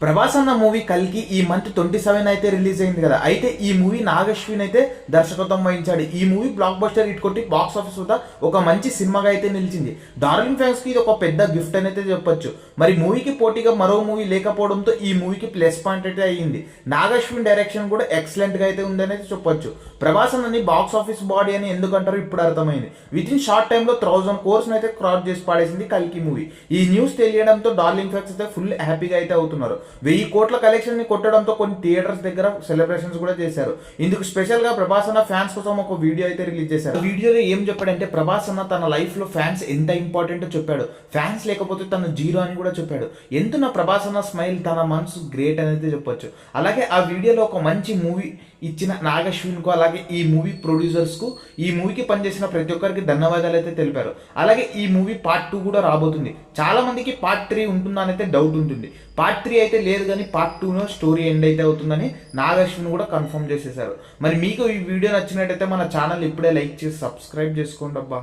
ప్రభాస్ అన్న మూవీ కల్కి ఈ మంత్ 27 అయితే రిలీజ్ అయింది కదా. అయితే ఈ మూవీ నాగశ్విన్ అయితే దర్శకత్వం వహించాడు. ఈ మూవీ బ్లాక్ బస్టర్ హిట్ కొట్టి బాక్స్ ఆఫీస్ వద్ద ఒక మంచి సినిమాగా అయితే నిలిచింది. డార్లింగ్ ఫ్యాన్స్ కి ఇది ఒక పెద్ద గిఫ్ట్ అని అయితే చెప్పొచ్చు. మరి మూవీకి పోటీగా మరో మూవీ లేకపోవడంతో ఈ మూవీకి ప్లస్ పాయింట్ అయితే అయ్యింది. నాగశ్విన్ డైరెక్షన్ కూడా ఎక్సలెంట్ గా అయితే ఉందని అయితే చెప్పొచ్చు. ప్రభాస్ అన్నని బాక్స్ ఆఫీస్ బాడీ అని ఎందుకంటారు ఇప్పుడు అర్థమైంది. విత్ ఇన్ షార్ట్ టైమ్ లో 1000 crores అయితే క్రాస్ చేసి పాడేసింది కల్కి మూవీ. ఈ న్యూస్ తెలియడంతో డార్లింగ్ ఫ్యాన్స్ అయితే ఫుల్ హ్యాపీగా అయితే అవుతున్నారు. 1000 కోట్ల కలెక్షన్ ని కొట్టడంతో కొన్ని థియేటర్స్ దగ్గర సెలబ్రేషన్స్ కూడా చేశారు. ఇందుకు స్పెషల్ గా ప్రభాస్ అన్న ఫ్యాన్స్ కోసం ఒక వీడియో అయితే రిలీజ్ చేశారు. వీడియోలో ఏం చెప్పాడంటే ప్రభాస్ అన్న తన లైఫ్ లో ఫ్యాన్స్ ఎంత ఇంపార్టెంట్ చెప్పాడు. ఫ్యాన్స్ లేకపోతే తను జీరో అని కూడా చెప్పాడు. ఎంత నా ప్రభాస్ అన్న స్మైల్ తన మనసు గ్రేట్ అనేది చెప్పొచ్చు. అలాగే ఆ వీడియోలో ఒక మంచి మూవీ ఇచ్చిన నాగశ్విన్ కు అలాగే ఈ మూవీ ప్రొడ్యూసర్స్ కు ఈ మూవీకి పనిచేసిన ప్రతి ఒక్కరికి ధన్యవాదాలు అయితే తెలిపారు. అలాగే ఈ మూవీ పార్ట్ 2 కూడా రాబోతుంది. చాలా మందికి పార్ట్ 3 ఉంటుందా అని అయితే డౌట్ ఉంటుంది. పార్ట్ 3 అయితే లేదు కానీ పార్ట్ 2 స్టోరీ ఎండ్ అయితే అవుతుందని నాగశ్విన్ కూడా కన్ఫర్మ్ చేసేసారు. మరి మీకు ఈ వీడియో నచ్చినట్టయితే మన ఛానల్ ఇప్పుడే లైక్ చేసి సబ్స్క్రైబ్ చేసుకోండి అబ్బా.